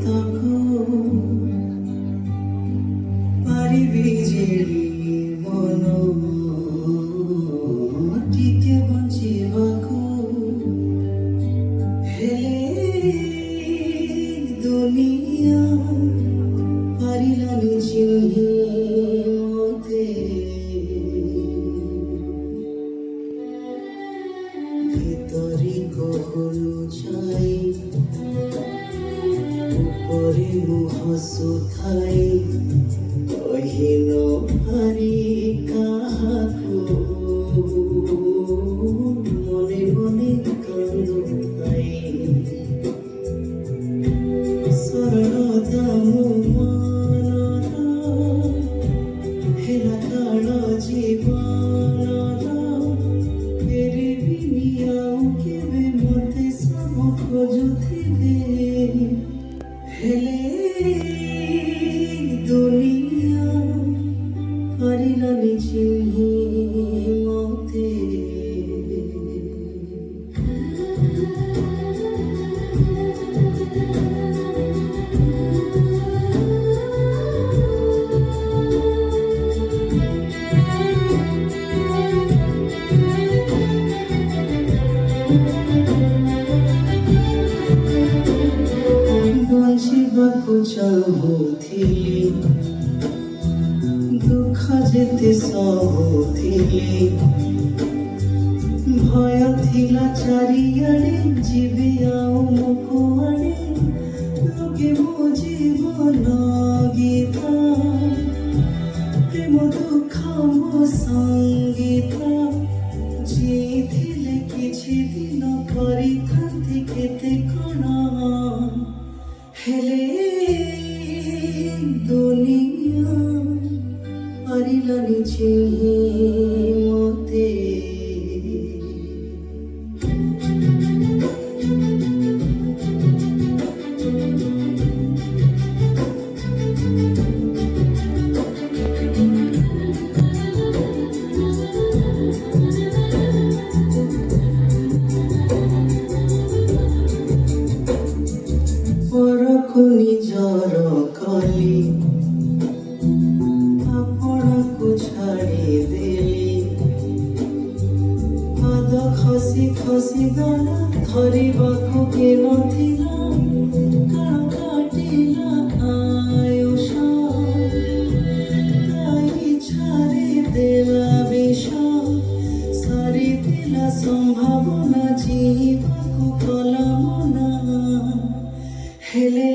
ତକୁ ପାରିବି ଯେ ମନ ଟିକେ ବଞ୍ଚିବାକୁ ହେଲେ ଦୁନିଆ ପାରିଲାନି ଚିହ୍ନି ମତେ ভিতরে কখনো চাই উপরে মুহ সুথাই কহিন পারি কাহাকু মনে মনে কান্দু পাই ସରଳତା ମୋ ମନର ହେଲା କାଳ ଜୀବନର ଫେରିବିନି ଆଉ କେବେ ମୋତେ ସବୁ ଖୋଜୁଥିବେ ହେଲେ ଦୁନିଆ ପାରିଲାନି ଚିହ୍ନି ମୋତେ ବଞ୍ଚିବାକୁ ଚାହୁଁଥିଲି ଦୁଃଖ ଯେତେ ସହୁଥିଲି ଭୟ ଥିଲା ଚାରିଆଡ଼େ ଯିବି ଆଉ ମୁଁ କୁଆଡ଼େ ଲୋକେ ମୋ ଜୀବନ ଗୀତ ପ୍ରେମ ଦୁଃଖ ମୋ ସଙ୍ଗୀତ ଜିଇଥିଲେ କିଛି ଦିନ କରିଥାନ୍ତି କେତେ କ'ଣ ହେଲେ ଦୁନିଆ ପାରିଲାନି ଚିହ୍ନି ମୋତେ ପରକୁ ନିଜର କଲି ଆପଣଙ୍କୁ ଛାଡ଼ିଦେଲି ପାଦ ଖସି ଖସି ଗଲା ଧରିବାକୁ କେ ନଥିଲା କାଳ କାଟିଲା ଆୟୁଷ ତା ଇଚ୍ଛାରେ ଦେଲା ବିଷ ସରିଥିଲା ସମ୍ଭାବନା ଯିବାକୁ କଲା ମନା ହେଲେ